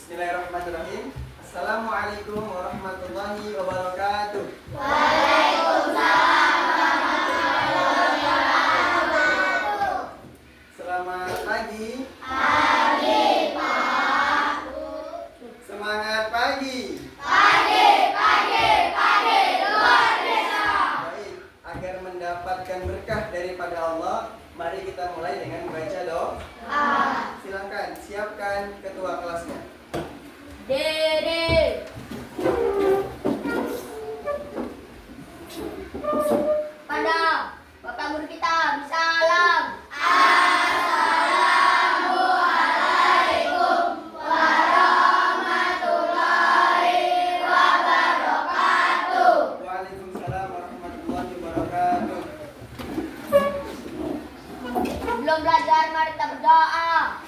Bismillahirrahmanirrahim. Assalamualaikum warahmatullahi wabarakatuh. Waalaikumsalam warahmatullahi wabarakatuh. Selamat pagi. Pagi, Pak. Semangat pagi. Pagi, luar biasa. Baik, agar mendapatkan berkah daripada Allah, mari kita mulai dengan membaca doa. Silakan siapkan ketua kelasnya. Dede. Pada Bapak Guru kita, salam. Assalamualaikum warahmatullahi wabarakatuh. Waalaikumsalam warahmatullahi wabarakatuh. Belum belajar, mari kita berdoa.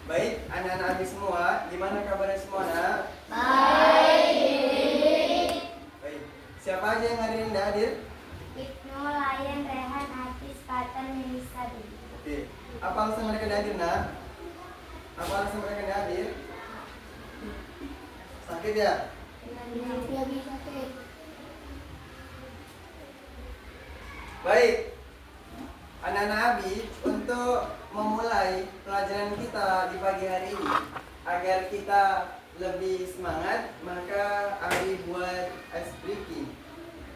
Baik, anak-anak Abi semua, gimana kabarnya semua, nak? Baik. Baik. Siapa aja yang hari ini tidak hadir? Ibnu, Layan, Rehan, Hafiz, Fatan, Melisa, Oke. Apa alasan mereka tidak hadir, nak? Apa alasan mereka tidak hadir? Sakit ya? Baik. Anak-anak Abi, untuk memulai pelajaran kita di pagi hari ini, agar kita lebih semangat, maka Abi buat ice breaking.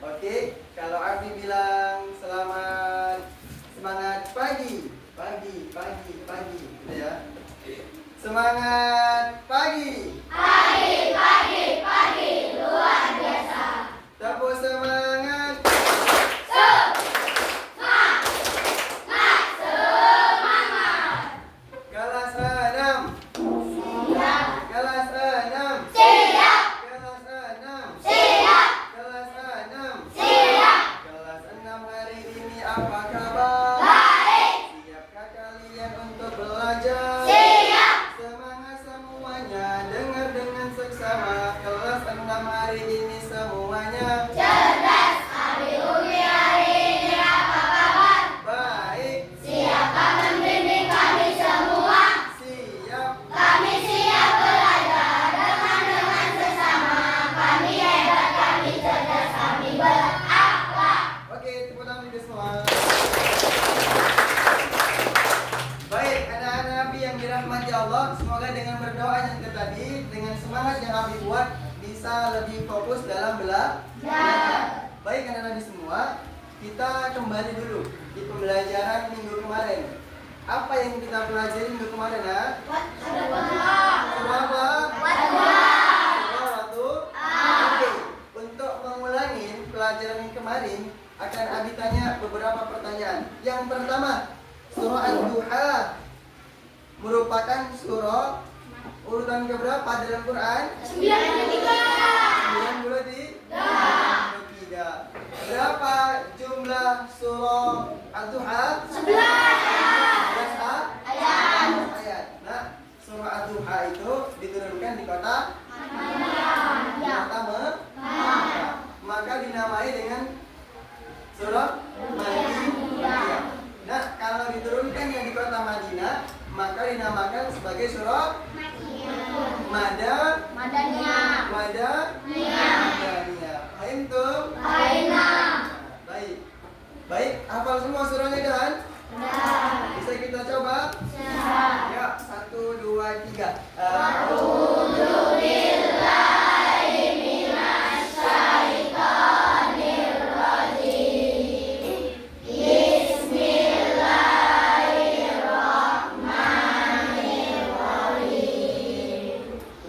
Oke, kalau Abi bilang semangat pagi, gitu ya. Semangat pagi. Pagi, luar biasa. Tepuk semangat. Kelas 6. Kelas 6. Siap. Kelas 6. Siap. Kelas 6. Siap. Kelas 6 hari ini apa kabar? Baik. Siapkah kalian untuk belajar? Siap. Semangat semuanya, dengar dengan seksama. Kelas 6 hari ini semuanya Cerdas. Abi Umi hari ini apa kabar? baik. Siapa membimbing kami semua? Siap. Kami siap belajar dengan sesama. Kami hebat, kami cerdas, kami berakhlak. Oke, tepuk tangan kita semua. Baik, anak-anak Abi yang dirahmati Allah, semoga dengan berdoa yang kita tadi, dengan semangat yang Abi buat, bisa lebih fokus dalam belajar. Baik, anak-anak Abi semua, kita kembali dulu di pembelajaran minggu kemarin. Apa yang kita pelajari minggu kemarin, ya? Surah apa? Surah Oke, untuk mengulangi pelajaran yang kemarin, akan Abi tanya beberapa pertanyaan. Yang pertama, surah Ad-Duha merupakan surah urutan keberapa dalam Quran? 93. Berapa jumlah surah Ad-Duha? 11 ayat. Nah, surah Ad-Duha itu diturunkan di kota Mekah. Maka dinamai dengan surah Madinah. Nah, kalau diturunkan yang di kota Madinah, maka dinamakan sebagai surah Madaniyah. Paham tuh? Baik. Baik, hafal semua surahnya kan? Bisa kita coba? Ya, 1, 2, 3.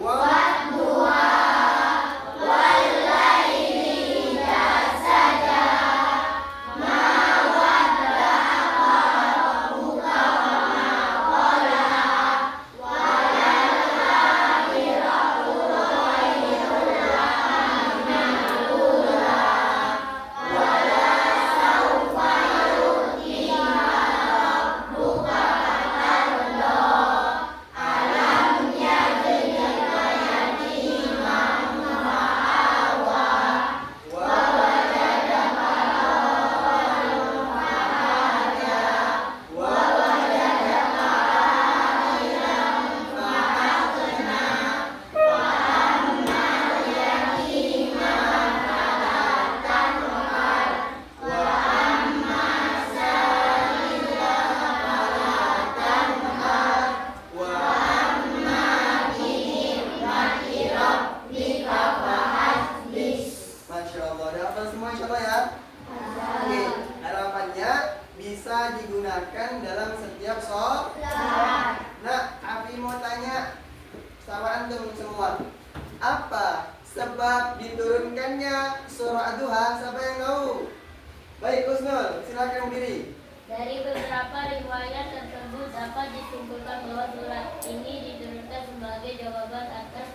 Wal Allah. Udah hafal semua insya Allah ya? Oke, harapannya bisa digunakan dalam setiap sholat. Nah, Abi mau tanya sama antum semua, apa sebab diturunkannya surah Ad-Duha? Siapa yang tahu? Baik, Husnul, silakan berdiri. Dari beberapa riwayat tersebut dapat disimpulkan bahwa surat ini diturunkan sebagai jawaban atas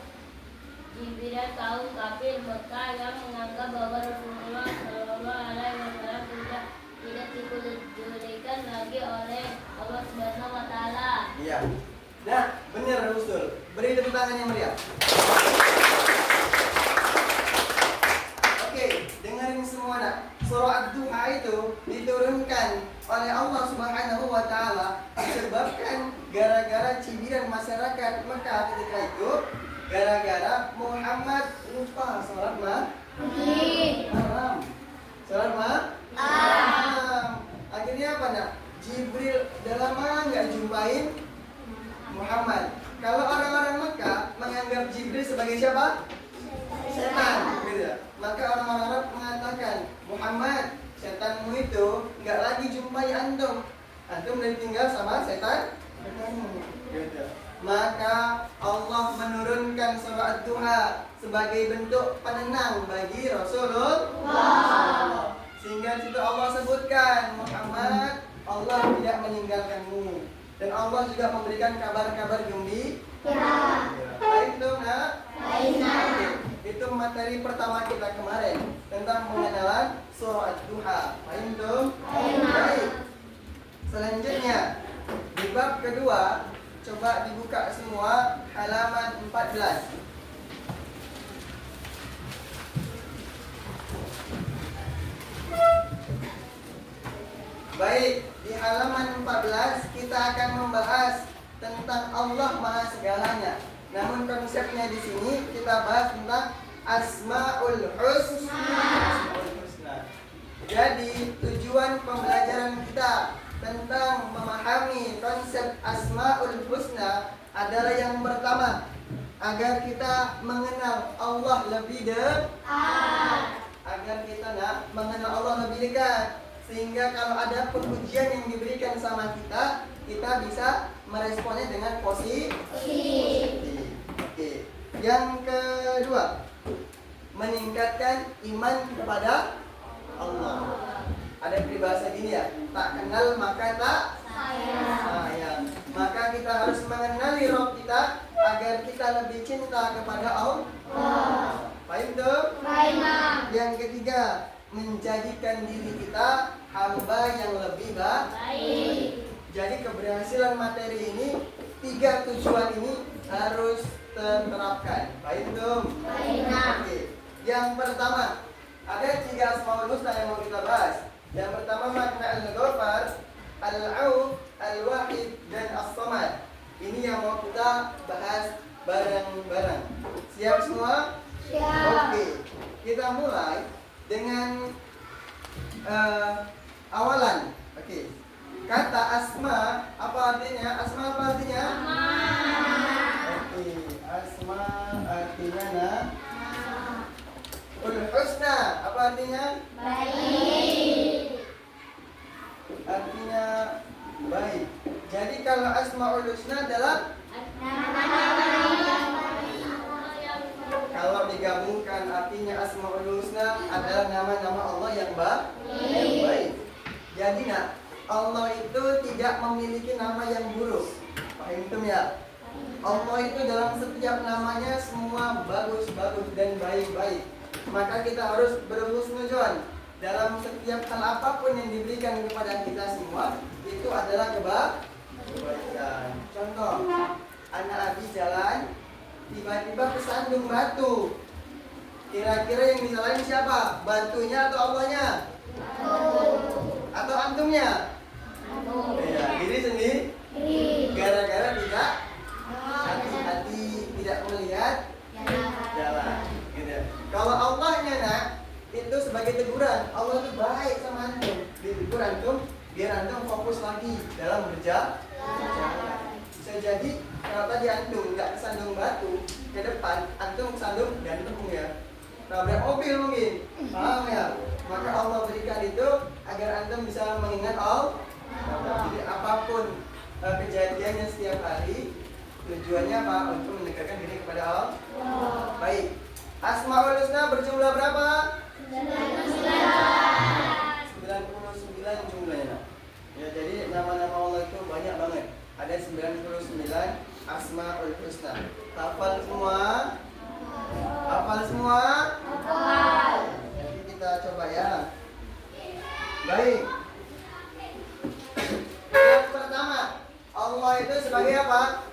jibiran kaum kafir Mekah yang menganggap bahwa Rasulullah Shallallahu Alaihi Wasallam tidak dipedulikan lagi oleh Allah Subhanahu Wa Taala. Iya. Nah, benar Husnul. Beri tepuk tangan yang meriah. Oke, dengerin semua nak. Surah Ad-Duha itu diturunkan oleh Allah Subhanahu wa taala disebabkan gara-gara cibiran masyarakat Mekah ketika itu, gara-gara Muhammad lupa salat malam. Salat malam. Akhirnya apa nak? Jibril udah lama nggak jumpain Muhammad. Kalau orang-orang Mekah menganggap Jibril sebagai siapa? Setan, gitu. Maka orang-orang Arab mengatakan, Muhammad, setanmu itu nggak lagi jumpai antum. Antum udah tinggal sama setan. Gitu. Maka Allah menurunkan surah Ad-Duha sebagai bentuk penenang bagi Rasulullah. Sehingga situ Allah sebutkan, Muhammad, Allah tidak meninggalkanmu. Dan Allah juga memberikan kabar-kabar gembira. Baik dong, nak? Itu materi pertama kita kemarin tentang pengenalan surah Ad-Duha. Paham dong? Baik. Selanjutnya di bab kedua, coba dibuka semua halaman 14. Baik, di halaman 14 kita akan membahas tentang Allah Maha Segalanya. Namun konsepnya di sini kita bahas tentang Asmaul Husna. Jadi tujuan pembelajaran kita tentang memahami konsep Asmaul Husna adalah yang pertama, agar kita mengenal Allah lebih dekat. Agar kita mengenal Allah lebih dekat. Sehingga kalau ada pujian yang diberikan sama kita, kita bisa meresponnya dengan positif. Oke. Yang kedua, meningkatkan iman kepada Allah. Ada peribahasa gini ya, tak kenal maka tak sayang. Maka kita harus mengenali Rabb kita agar kita lebih cinta kepada Allah. Paham tuh? Yang ketiga, menjadikan diri kita hamba yang lebih baik. Jadi keberhasilan materi ini, 3 tujuan ini harus terterapkan. Baik dong? Oke. Yang pertama, ada 3 Asmaul Husna yang mau kita bahas. Yang pertama makna Al-Ghafar, Al-Auf, Al-Wahid, dan As-Samad. Ini yang mau kita bahas bareng-bareng. Siap semua? Siap. Oke. Kita mulai dengan awalan. Oke. Kata asma apa artinya? Asma apa artinya? Oke. Asma artinya Husna apa artinya? Baik. Artinya baik. Jadi kalau Asmaul Husna adalah kalau digabungkan artinya Asmaul Husna adalah nama-nama Allah yang baik. Jadi Allah itu tidak memiliki nama yang buruk. Paham ya? Allah itu dalam setiap namanya semua bagus-bagus dan baik-baik. Maka kita harus berhusnuzon dalam setiap hal apapun yang diberikan kepada kita semua, itu adalah kebaikan. Contoh, anak Abi jalan, tiba-tiba kesandung batu. Kira-kira yang disalahin siapa? Batunya atau Allahnya? Atau antumnya? Ya, diri sendiri. Gara-gara tidak hati-hati, tidak melihat jalan. Gitu. Kalau Allahnya itu sebagai teguran, Allah itu baik sama antum. Ditegur antum biar antum fokus lagi dalam berjalan. Bisa jadi kalau tadi antum nggak kesandung batu, ke depan antum kesandung gantung ya. tabrak mobil mungkin. Paham ya? Maka Allah berikan itu agar antum bisa mengingat Allah. Jadi apapun kejadiannya setiap hari, tujuannya apa? Untuk mendekatkan diri kepada Allah. Baik. Asmaul Husna berjumlah berapa? 99 jumlahnya. Ya, jadi nama-nama Allah itu banyak banget. Ada 99 Asmaul Husna. Hafal semua? Hafal semua? Hafal. Jadi kita coba ya. Baik. Yang pertama, Allah itu sebagai apa?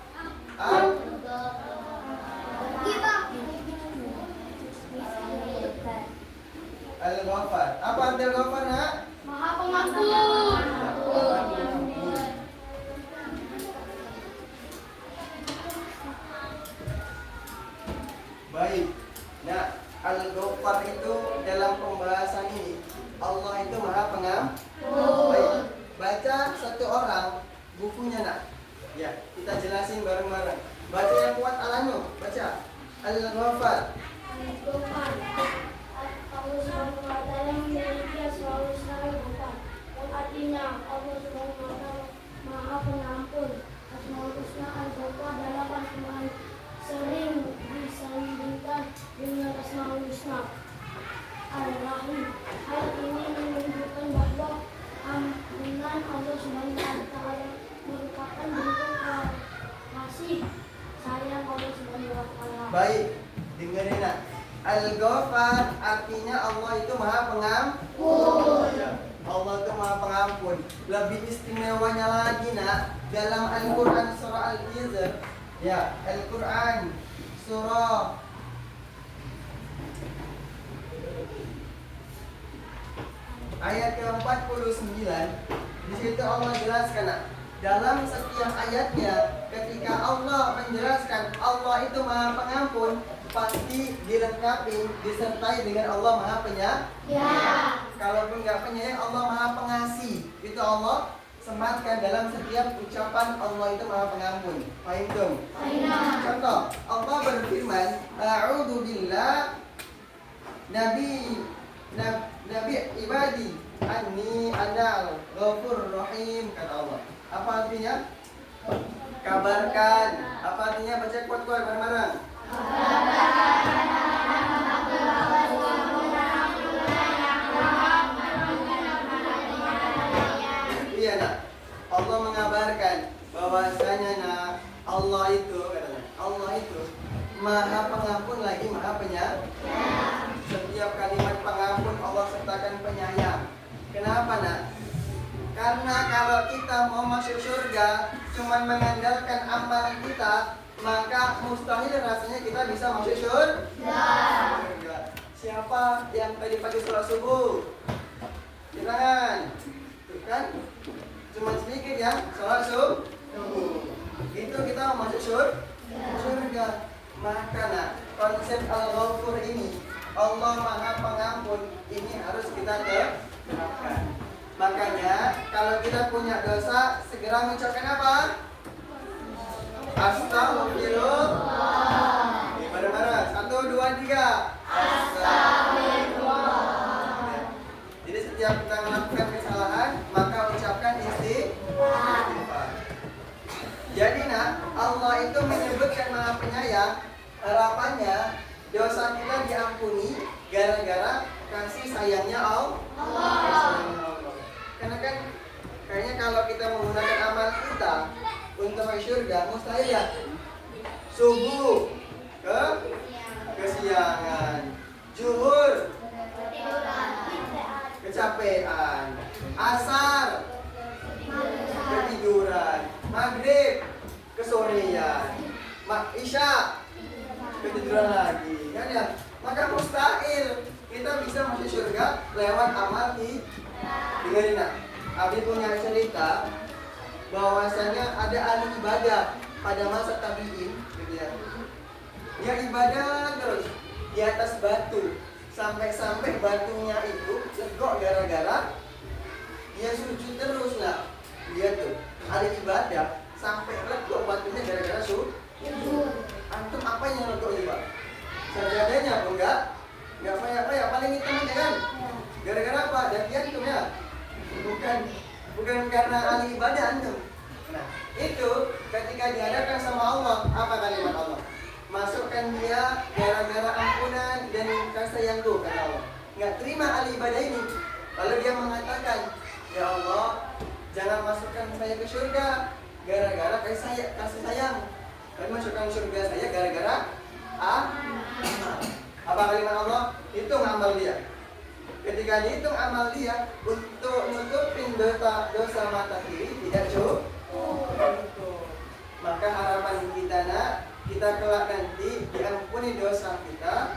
Al-Ghafar. Apa arti Al-Ghafar, Nak? Maha Pengampun. Baik. Nah, Al-Ghafar itu dalam pembahasan ini Allah itu Maha Pengampun. Baik. Baca satu orang bukunya, Nak. Ya, kita jelasin bareng-bareng. Baca yang kuat Alanu. Baca Al-Ghafar. Allah Subhanahu wa taala memiliki Asmaul Husna yang artinya Allah Subhanahu wa taala Maha Pengampun. Asmaul Husna Al-Ghafar adalah panggilan sering disandingkan dengan Asmaul Husna Ar-Rahim. Hal ini menunjukkan bahwa ampunan Allah Subhanahu wa taala merupakan bentuk kasih sayang Allah Subhanahu wa taala. Baik, dengerin, Nak. Al-Ghafar artinya Allah itu Maha Pengampun. Allah itu Maha Pengampun. Lebih istimewanya lagi, Nak, dalam Al-Qur'an surah Al-Hijr. Ya, Al-Qur'an surah ayat ke-49. Di situ Allah jelaskan, Nak, dalam setiap ayatnya ketika Allah menjelaskan Allah itu Maha Pengampun, pasti dilengkapi disertai dengan Allah Maha Penyayang. Ya. Kalaupun nggak penyayang, Allah Maha Pengasih. Itu Allah sematkan dalam setiap ucapan Allah itu Maha Pengampun. Paham dong? Contoh, Allah berfirman, A'udzu billah Nabi ibadi anni anal ghafur rahim, kata Allah. Apa artinya? Kabarkan. Apa artinya? Baca kuat-kuat bareng-bareng. Iya, Nak. Allah mengabarkan bahwasanya, Nak, Allah itu katanya, Allah itu Maha Pengampun lagi Maha Penyayang. Setiap kalimat pengampun Allah sertakan penyayang. Kenapa, Nak? Karena kalau kita mau masuk surga cuman mengandalkan amalan kita, maka mustahil rasanya kita bisa masuk surga. Siapa yang tadi pagi sholat subuh? Silakan. Tuh kan? Cuma sedikit ya sholat subuh. Itu kita mau masuk surga. Maka, Nak, konsep Al-Ghafur ini, Allah Maha Pengampun, ini harus kita terapkan. Makanya kalau kita punya dosa, segera mengucapkan apa? Astagfirullah. Bareng-bareng. 1, 2, 3. Astagfirullah. Jadi setiap kita melakukan kesalahan, maka ucapkan istighfar. Jadi, Nak, Allah itu menyebutkan Maha Penyayang. Harapannya dosa kita diampuni gara-gara kasih sayangnya Allah. Karena kan kayaknya kalau kita menggunakan amal kita untuk masuk surga, mustahil ya. Subuh kesiangan, zuhur kecapean, asar ketiduran, maghrib kesorean, isya ketiduran lagi, kan ya? Maka mustahil kita bisa masuk surga lewat amal kita. Dengerin, Nak. Abi punya cerita bahwasanya ada ahli ibadah pada masa tabi'in, gitu ya. Dia ibadah terus di atas batu sampai batunya itu legok gara-gara dia sujud terus, Nak. Dia tuh ahli ibadah sampai legok batunya gara-gara sujud. Antum apa yang legok ini, Pak? Sajadahnya apa enggak? Nggak foya-foya, paling hitam aja kan? Gara-gara apa? Daki antum ya? Bukan karena ahli ibadah antum. Nah, itu ketika dihadapkan sama Allah, apa kalimat Allah? Masukkan dia gara-gara ampunan dan kasih sayangku, kata Allah. Nggak terima ahli ibadah ini. Lalu dia mengatakan, ya Allah, jangan masukkan saya ke surga gara-gara kasih sayang. Dan masukkan surga saya gara-gara apa kalimat Allah? Hitung amal dia. Ketika dihitung amal dia untuk nutupin dosa mata kiri tidak cukup. Maka harapan kita kita kelak nanti diampuni dosa kita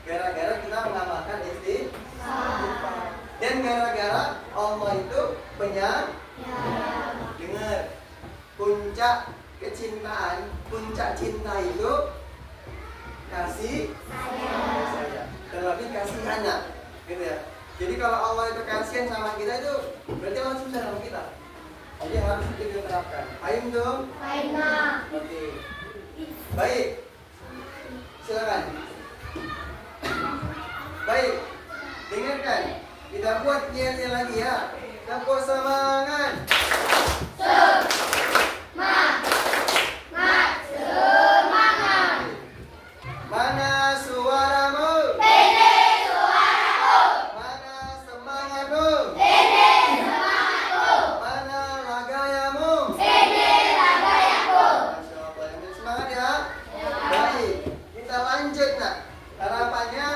gara-gara kita mengamalkan istighfar. Dan gara-gara Allah itu penyayang. Dengar, puncak kecintaan, puncak cinta itu kasih sayang. Terlebih kasih anak, gitu ya. Jadi kalau Allah itu kasihan sama kita itu berarti Allah cinta sama kita. Jadi harus kita terapkan. Paham dong? Paham. Oke. Baik. Silakan. Baik. Dengarkan. Kita buat yel-yel lagi ya. Tepuk semangat. Mana suaramu? Ini suaramu. Mana semangatmu? Ini semangatku. Mana lagayamu? Ini lagayaku. Masya Allah, yang semangat ya. Baik, kita lanjut nak. Harapannya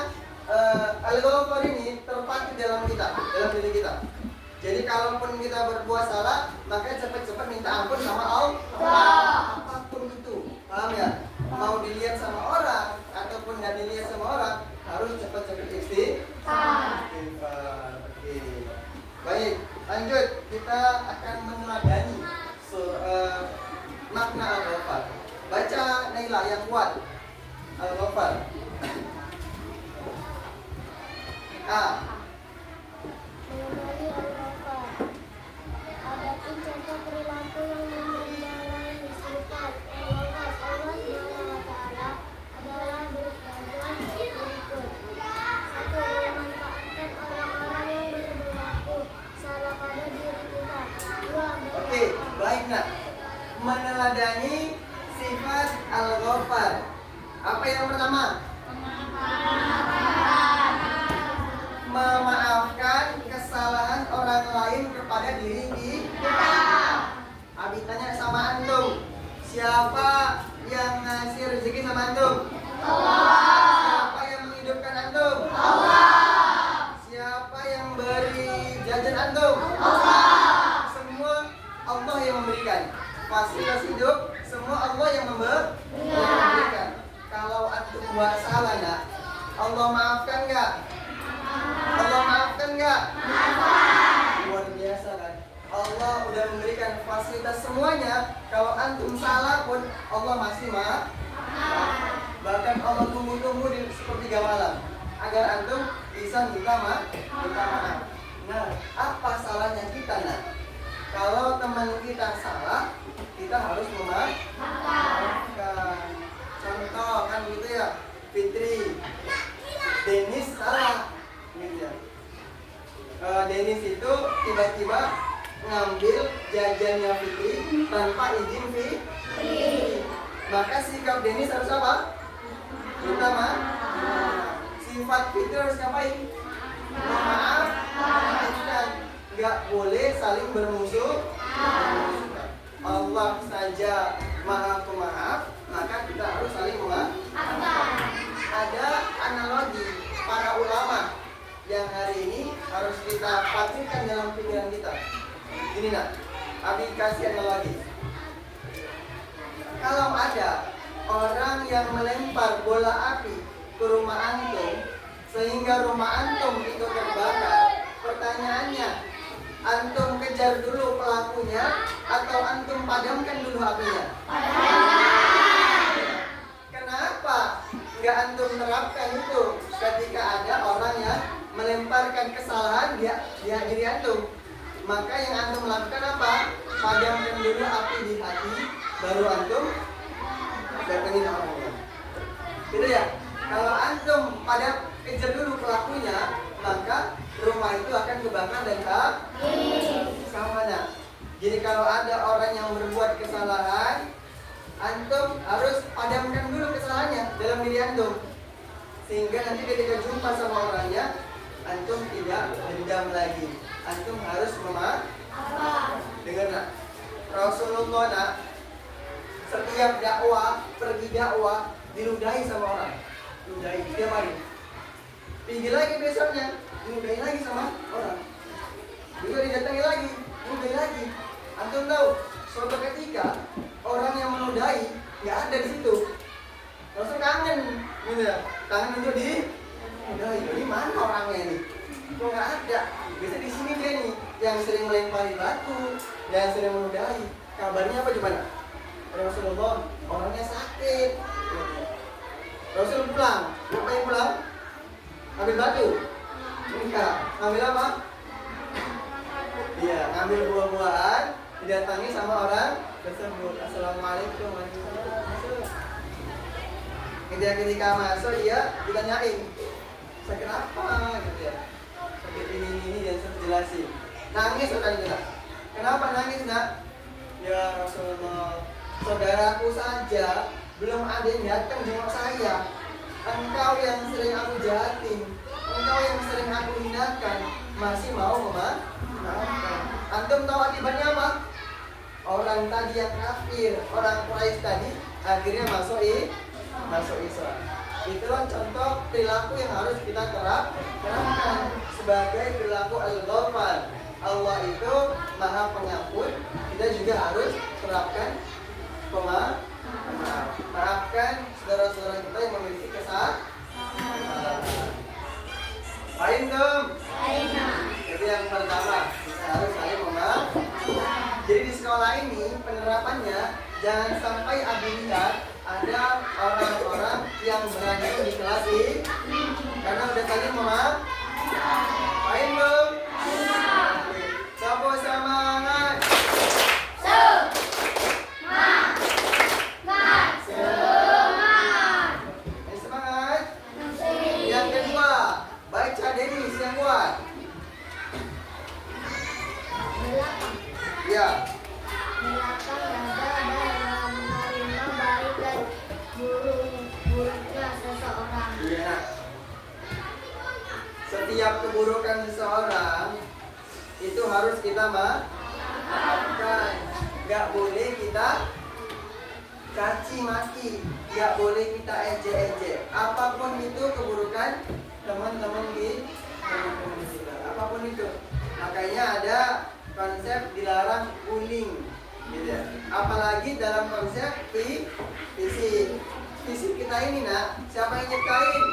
Al-Ghafar ini terpatri dalam diri kita. Jadi kalaupun kita berbuat salah, maka cepat-cepat minta ampun sama Allah. Apapun itu, paham ya? Mau dilihat sama orang ataupun nggak dilihat sama orang, harus cepat-cepat istighfar. Oke. Baik, lanjut. Kita akan meneladani makna Al-Ghafar. Baca Naila yang kuat. Al-Ghafar. A. Mengenali Al-Ghafar. Adapun contoh perilaku yang mengenai sifat Allah Subhanahu wa Ta'ala adalah berbagai berikut. 1. Memanfaatkan orang-orang yang berperilaku salah pada diri kita. 2. Oke, baik nak. Meneladani sifat Al-Ghafar. Apa yang pertama? Memaafkan kesalahan orang lain kepada diri kita. Abi tanya sama antum, siapa yang ngasih rezeki sama antum? Allah. Siapa yang menghidupkan antum? Allah. Siapa yang beri jajan antum? Allah. Semua Allah yang memberikan. Fasilitas hidup semua Allah yang memberikan. Kalau antum buat salah nak, Allah maafkan nggak? Allah maafkan nggak? Luar biasa kan? Allah udah memberikan fasilitas semuanya. Kalau antum salah pun Allah masih maaf. Bahkan Allah tunggu-tunggu di sepertiga malam agar antum bisa minta maaf. Nah, apa salahnya kita nak? Kalau teman kita salah, kita harus memaafkan. Contoh kan gitu ya, Fitri, Denis salah. Gitu ya. Denis itu tiba-tiba ngambil jajannya Fitri tanpa izin Fitri. Maka sikap Denis harus apa? Minta maaf. Sifat Fitri harus ngapain? Maaf. Nggak boleh saling bermusuh. Allah saja maha pemaaf, maka kita harus saling memaafkan. Ada analogi para ulama yang hari ini harus kita patrikan dalam pikiran kita. Ini nak, Abi kasih analogi. Kalau ada orang yang melempar bola api ke rumah antum sehingga rumah antum itu terbakar, pertanyaannya, antum kejar dulu pelakunya atau antum padamkan dulu apinya? Kenapa nggak antum terapkan itu ketika ada orang yang melemparkan kesalahan di diri antum? Maka yang antum lakukan apa? Padamkan dulu api di hati, baru antum datengin orangnya. Gitu ya? Kalau antum kejar dulu pelakunya, maka rumah itu akan kebakar dan habis. Sama nak. Jadi kalau ada orang yang berbuat kesalahan, antum harus padamkan dulu kesalahannya dalam diri antum, sehingga nanti ketika jumpa sama orangnya, antum tidak dendam lagi. Antum harus memaafkan. Dengar nak, Rasulullah nak, setiap pergi dakwah diludahi sama orang, ludahi tiap hari. Pergi lagi besoknya, diludahi lagi sama orang. Juga didatangi lagi, diludahi lagi. Antum tahu, suatu ketika orang yang meludahi nggak ada di situ. Rasul kangen, gitu ya, kangen untuk diludahi. Ini mana orangnya ini? Kok nggak ada? Bisa di sini dia nih, yang sering melempari batu, yang sering meludahi. Kabarnya apa gimana? Rasulullah, orangnya sakit. Rasul pulang, ngapain pulang? Ambil batu? Enggak, ngambil apa? Iya, ngambil buah-buahan, didatangi sama orang tersebut. Assalamualaikum warahmatullahi wabarakatuh. Ketika masuk, dia ditanyain, sakit apa? Gitu ya. Sakit ini dan saya jelasin. Nangis sekali juga. Kenapa nangis nak? Ya Rasulullah, saudaraku saja belum ada yang datang jenguk saya. Engkau yang sering aku jahatin, engkau yang sering aku hinakan, masih mau memaafkan. Antum tahu akibatnya apa? Orang tadi yang kafir, orang Quraisy tadi akhirnya masuk Islam. Itulah contoh perilaku yang harus kita terapkan sebagai perilaku al-Ghafar. Allah itu Maha Pengampun. Kita juga harus terapkan maafkan saudara-saudara kita yang memiliki kesalahan. Baik dong. Itu yang pertama, kita harus saling memaafkan. Jadi di sekolah ini penerapannya jangan sampai Abi lihat ada orang-orang yang berani di kelas ini karena udah saling memaafkan. Baik dong. Sopo semangat. Ya. Melapang dada dan menerima baik dan buruknya seseorang. Iya. Setiap keburukan seseorang itu harus kita maafkan. Gak boleh kita caci maki, gak boleh kita ejek-ejek. Apapun itu keburukan teman-teman kita, apapun itu. Makanya ada konsep dilarang bullying, gitu ya. Apalagi dalam konsep fisik. Fisik kita ini nak, siapa yang nyiptain?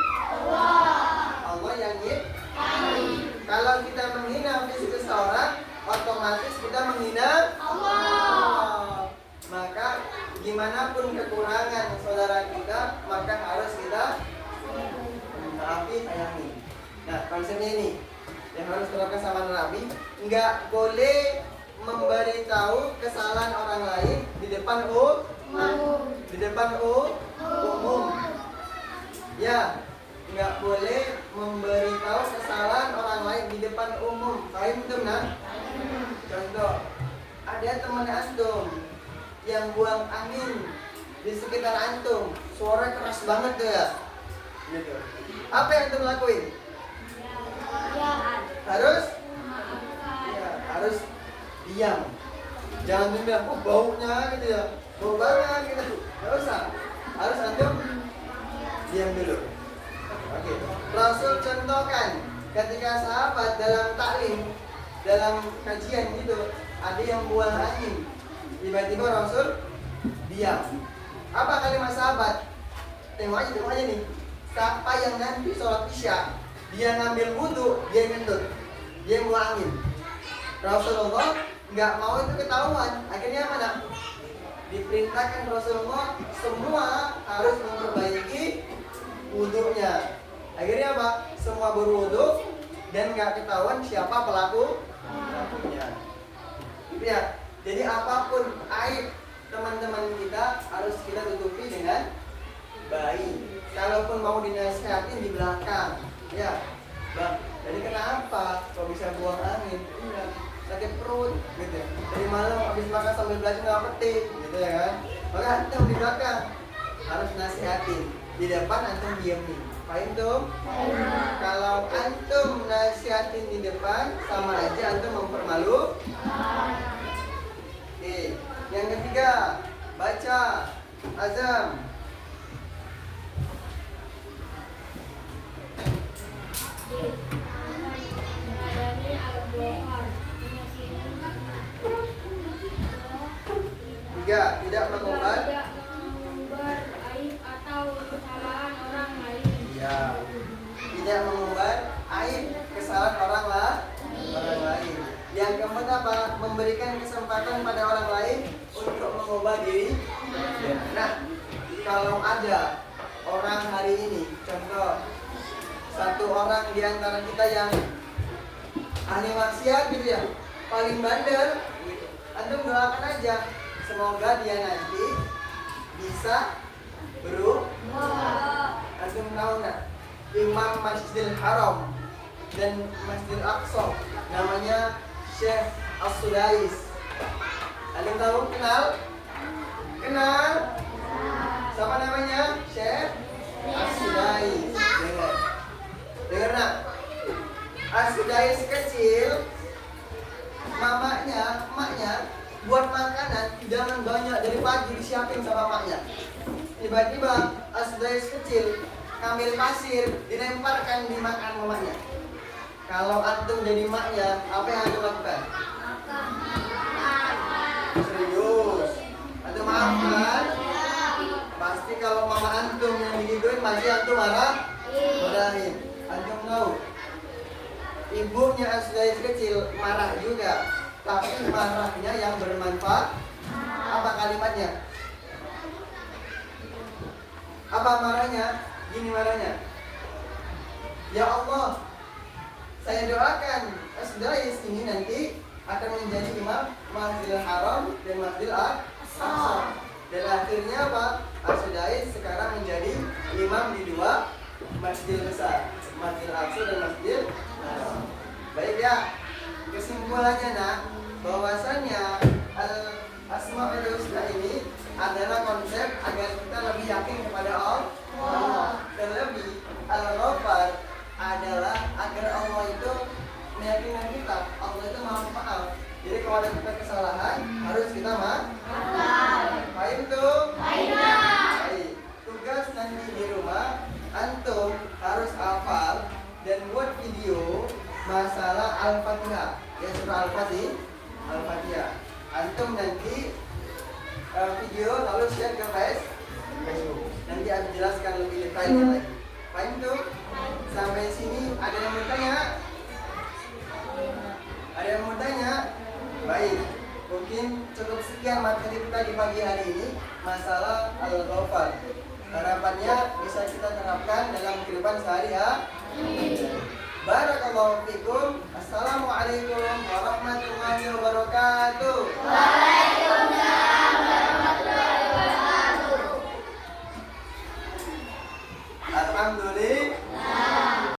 Allah yang nyiptain. Kalau kita menghina fisik seseorang, otomatis kita menghina Allah. Maka gimana pun kekurangan saudara kita, maka harus kita maafi, sayangi. Nah, konsepnya ini yang harus terapkan sama Nabi, nggak boleh memberitahu kesalahan orang lain di depan umum. Ya, nggak boleh memberitahu kesalahan orang lain di depan umum. Paham tuh nak? Contoh, ada teman antum yang buang angin di sekitar antum, suara keras banget tuh ya. Gitu. Apa yang antum lakuin? Harus diam. Jangan bilang, oh baunya gitu ya, bau banget gitu. Gak usah. Harus antum diam dulu. Oke. Rasul contohkan ketika sahabat dalam taklim, dalam kajian gitu, ada yang buang angin. Tiba-tiba Rasul diam. Apa kalimat sahabat? Tengok aja nih. Siapa yang nanti sholat isya, dia ngambil wudhu, dia ngentut, dia buang angin. Rasulullah nggak mau itu ketahuan. Akhirnya mana? Diperintahkan Rasulullah semua harus memperbaiki wudhunya. Akhirnya apa? Semua berwudhu dan nggak ketahuan siapa pelakunya. Gitu ya. Jadi apapun aib teman-teman kita harus kita tutupi dengan baik. Kalaupun mau dinasihatin di belakang, Ya, bang. Jadi kenapa kok bisa buang angin? Iya, sakit perut, gitu ya. Dari malam habis makan sambil belajar nggak petik, gitu ya kan? Maka antum di belakang harus nasihatin, di depan antum diem nih. Paham tuh? Kalau antum nasihatin di depan, sama aja antum mempermalu. Oke, yang ketiga, baca azam. Tiga, tidak mengumbar aib atau kesalahan orang lain. ya, tidak mengumbar aib kesalahan orang lain. Yang keempat apa? Memberikan kesempatan pada orang lain untuk mengubah diri. Nah, kalau ada orang hari ini, contoh satu orang di antara kita yang ahli maksiat gitu ya, paling bandel, antum doakan aja, semoga dia nanti bisa berubah. Antum tahu nggak? Imam Masjidil Haram dan Masjidil Aqsa namanya Syekh As-Sudais. Antum tahu? Kenal? Sama namanya Syekh As-Sudais. Dengar nak? As-Sudais kecil, emaknya buat makanan hidangan banyak dari pagi disiapin sama emaknya. Tiba-tiba As-Sudais kecil ngambil pasir dilemparkan di makan mamanya. Kalau antum jadi emaknya, apa yang antum lakukan? Serius? Antum maafkan? Pasti kalau mama antum yang digituin masih antum marahin. Antum tahu? Ibunya As-Sudais kecil marah juga, tapi marahnya yang bermanfaat. Apa kalimatnya? Apa marahnya? Gini marahnya. Ya Allah, saya doakan As-Sudais ini nanti akan menjadi imam Masjidil Haram dan Masjidil Aqsa. Dan akhirnya apa? As-Sudais sekarang menjadi imam di dua masjid besar, Masjidil Aqsa dan Masjidil Haram. Baik ya, kesimpulannya nak, bahwasanya Asmaul Husna ini adalah konsep agar kita lebih yakin kepada Allah. Terlebih Al-Ghafar adalah agar Allah itu meyakinkan kita, Allah itu maha maaf. Jadi kalau ada kita kesalahan harus kita maaf. Paham tuh? Baik. Tugas nanti di rumah antum harus hafal dan buat video masalah Al-Fatihah. Ya, surah Al-Fatihah. Antum nanti video lalu share ke Facebook. Nanti aku jelaskan lebih detailnya lagi. Paham tuh? Sampai sini ada yang mau tanya? Ada yang mau tanya? Baik. Mungkin cukup sekian materi kita di pagi hari ini masalah Al-Ghafar. Harapannya bisa kita terapkan dalam kehidupan sehari-hari. Barakallahu fikum. Assalamualaikum warahmatullahi wabarakatuh.